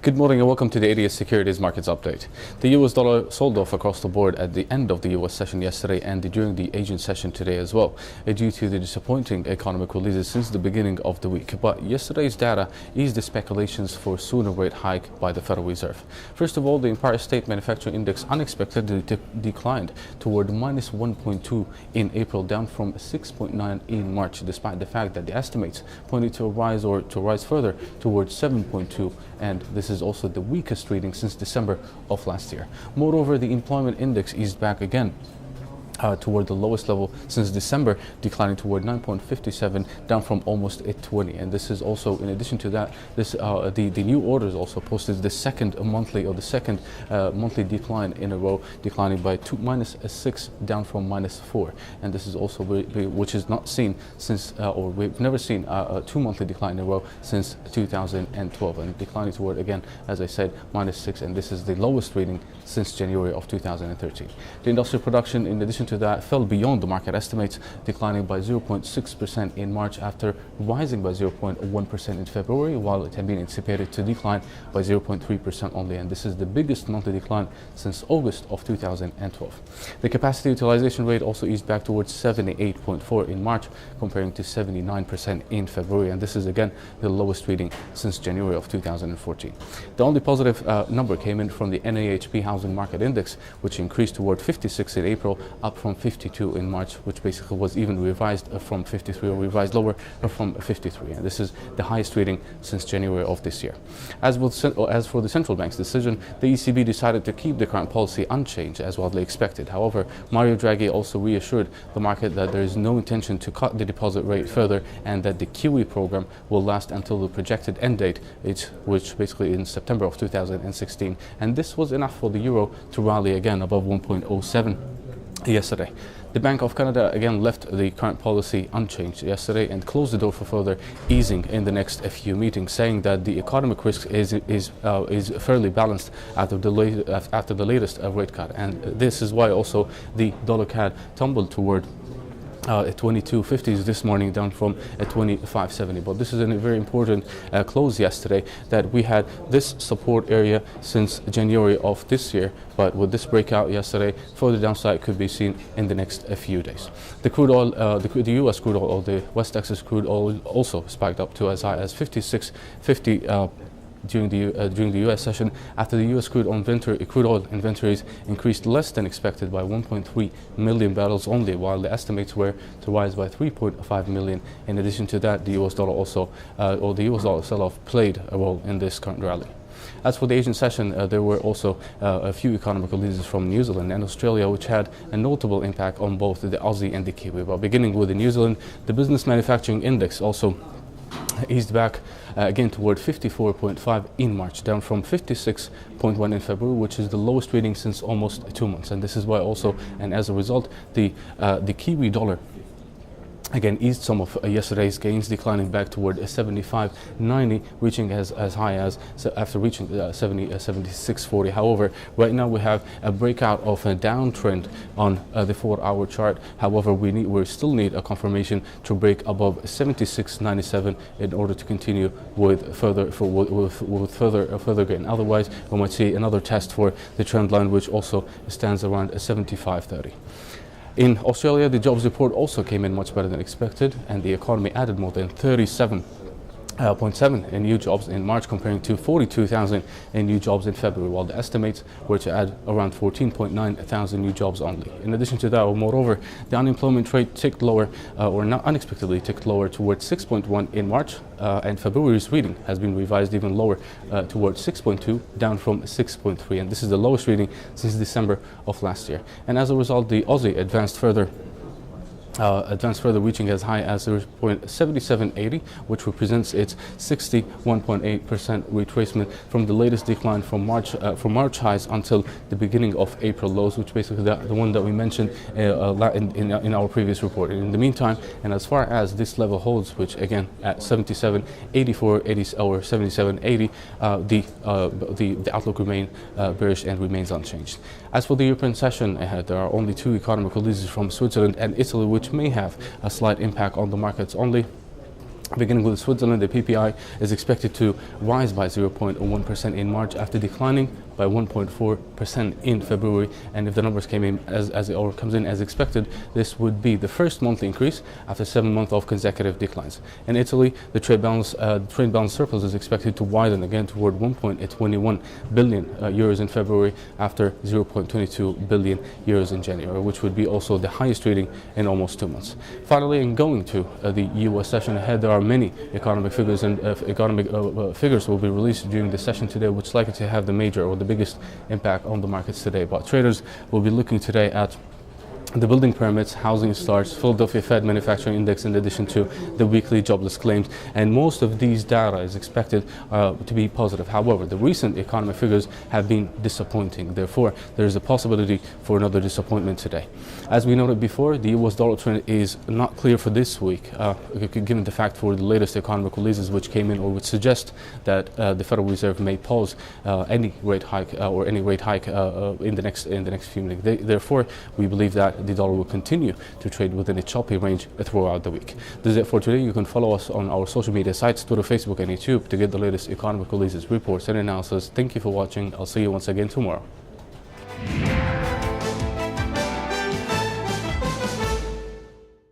Good morning and welcome to the ADS Securities Markets Update. The US dollar sold off across the board at the end of the US session yesterday and during the Asian session today as well, due to the disappointing economic releases since the beginning of the week. But yesterday's data eased the speculations for a sooner rate hike by the Federal Reserve. First of all, the Empire State Manufacturing Index unexpectedly declined toward minus 1.2 in April, down from 6.9 in March, despite the fact that the estimates pointed to a rise or to rise further towards 7.2, and this is also the weakest reading since December of last year. Moreover, the employment index eased back again toward the lowest level since December, declining toward 9.57, down from almost 20. And this is also, in addition to that, the new orders also posted the second monthly decline in a row, declining by minus 6, down from minus 4. And this is also which is not seen since, or we've never seen a 2 monthly decline in a row since 2012, and declining toward, again, as I said, minus 6. And this is the lowest reading since January of 2013. The industrial production, in addition to that, fell beyond the market estimates, declining by 0.6% in March after rising by 0.1% in February, while it had been anticipated to decline by 0.3% only, and this is the biggest monthly decline since August of 2012. The capacity utilization rate also eased back towards 78.4 in March, comparing to 79% in February, and this is again the lowest reading since January of 2014. The only positive number came in from the NAHB Housing Market Index, which increased toward 56 in April, up from 52 in March, which basically was even revised from 53, or revised lower from 53, and this is the highest reading since January of this year. As for the central bank's decision, the ECB decided to keep the current policy unchanged as widely expected. However, Mario Draghi also reassured the market that there is no intention to cut the deposit rate further, and that the QE program will last until the projected end date, which basically in September of 2016, and this was enough for the euro to rally again above 1.07 yesterday. The Bank of Canada again left the current policy unchanged yesterday and closed the door for further easing in the next few meetings, saying that the economic risk is fairly balanced after the latest rate cut, and this is why also the dollar CAD tumbled toward 22.50s this morning, down from 25.70. But this is a very important close yesterday, that we had this support area since January of this year, but with this breakout yesterday, further downside could be seen in the next few days. The crude oil, the U.S. crude oil, or the West Texas crude oil, also spiked up to as high as 56.50 during the U.S. session, after the U.S. crude oil inventories increased less than expected by 1.3 million barrels only, while the estimates were to rise by 3.5 million. In addition to that, the U.S. dollar also, or the U.S. dollar sell-off played a role in this current rally. As for the Asian session, there were also a few economic releases from New Zealand and Australia, which had a notable impact on both the Aussie and the Kiwi. But beginning with the New Zealand, the Business Manufacturing Index also eased back again toward 54.5 in March, down from 56.1 in February, which is the lowest reading since almost 2 months. And this is why also, and as a result, the Kiwi dollar again eased some of yesterday's gains, declining back toward 75.90, reaching as high as, after reaching 76.40. However, right now we have a breakout of a downtrend on the 4-hour chart. However, we still need a confirmation to break above 76.97 in order to continue with further gain. Otherwise, we might see another test for the trend line, which also stands around 75.30. In Australia, the jobs report also came in much better than expected, and the economy added more than 37.7 in new jobs in March, comparing to 42,000 in new jobs in February, while the estimates were to add around 14.9 thousand new jobs only. In addition to that, or moreover, the unemployment rate ticked lower, or not unexpectedly ticked lower, towards 6.1 in March, and February's reading has been revised even lower, towards 6.2, down from 6.3, and this is the lowest reading since December of last year. And as a result, the Aussie advanced further, reaching as high as 0.7780, which represents its 61.8% retracement from the latest decline from March highs until the beginning of April lows, which basically the one that we mentioned in our previous report. In the meantime, and as far as this level holds, which again at 77.84 or 77.80, the outlook remains bearish and remains unchanged. As for the European session ahead, there are only 2 economic releases from Switzerland and Italy, which may have a slight impact on the markets only. Beginning with Switzerland, the PPI is expected to rise by 0.1% in March after declining by 1.4% in February. And if the numbers came in or comes in as expected, this would be the first monthly increase after 7 months of consecutive declines. In Italy, the trade balance surplus is expected to widen again toward 1.21 billion euros in February after 0.22 billion euros in January, which would be also the highest reading in almost 2 months. Finally, in going to the US session ahead, there are many economic figures, and figures will be released during the session today, which is likely to have the major or the biggest impact on the markets today. But traders will be looking today at the building permits, housing starts, Philadelphia Fed manufacturing index, in addition to the weekly jobless claims, and most of these data is expected to be positive. However, the recent economic figures have been disappointing. Therefore, there is a possibility for another disappointment today. As we noted before, the US dollar trend is not clear for this week, given the fact for the latest economic releases which came in or which suggest that the Federal Reserve may pause any rate hike in the next few minutes. Therefore, we believe that the dollar will continue to trade within a choppy range throughout the week. This is it for today. You can follow us on our social media sites, Twitter, Facebook, and YouTube to get the latest economic releases, reports, and analysis. Thank you for watching. I'll see you once again tomorrow.